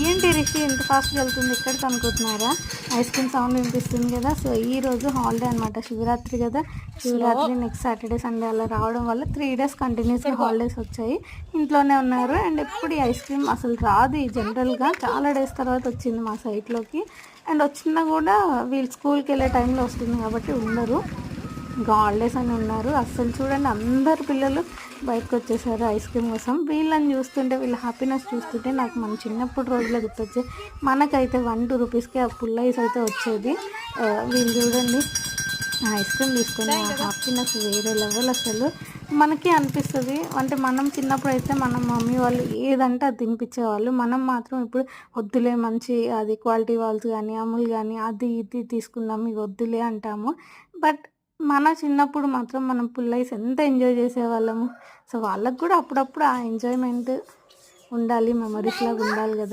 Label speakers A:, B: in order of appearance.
A: ఏంటి రిషి ఎంత ఫాస్ట్గా వెళ్తుంది ఎక్కడికి అనుకుంటున్నారా? ఐస్ క్రీమ్ సౌండ్ వినిపిస్తుంది కదా. సో ఈ రోజు హాలిడే అనమాట, శివరాత్రి కదా. శివరాత్రి నెక్స్ట్ సాటర్డే సండే అలా రావడం వల్ల 3 days కంటిన్యూస్గా హాలిడేస్ వచ్చాయి. ఇంట్లోనే ఉన్నారు. అండ్ ఎప్పుడు ఈ ఐస్ క్రీమ్ అసలు రాదు జనరల్గా, చాలా డేస్ తర్వాత వచ్చింది మా సైట్లోకి. అండ్ వచ్చినా కూడా వీళ్ళు స్కూల్కి వెళ్ళే టైంలో వస్తుంది కాబట్టి ఉండరు. ఇంకా హాలిడేస్ అని ఉన్నారు. అస్సలు చూడండి అందరు పిల్లలు బయటకు వచ్చేసారు ఐస్ క్రీమ్ కోసం. వీళ్ళని చూస్తుంటే, వీళ్ళ హ్యాపీనెస్ చూస్తుంటే నాకు మన చిన్నప్పుడు రోజులే గుర్తొచ్చాయి. మనకైతే 1-2 రూపీస్కి ఆ పుల్ల ఐస్ అయితే వచ్చేది. వీళ్ళు చూడండి ఐస్ క్రీమ్ తీసుకొని ఆ హ్యాపీనెస్ వేరే లెవెల్. అసలు మనకి అనిపిస్తుంది అంటే మనం చిన్నప్పుడు అయితే మన మమ్మీ వాళ్ళు ఏదంటే అది తినిపించేవాళ్ళు. మనం మాత్రం ఇప్పుడు వద్దులే మంచి అది క్వాలిటీ వాల్స్ కానీ అమూల్ కానీ అది ఇది తీసుకుందాం ఇవి వద్దులే అంటాము. బట్ మన చిన్నప్పుడు మాత్రం మనం పుల్లైస్ ఎంత ఎంజాయ్ చేసేవాళ్ళము. సో వాళ్ళకు కూడా అప్పుడప్పుడు ఆ ఎంజాయ్మెంట్ ఉండాలి, మెమరీస్ లాగా ఉండాలి కదా.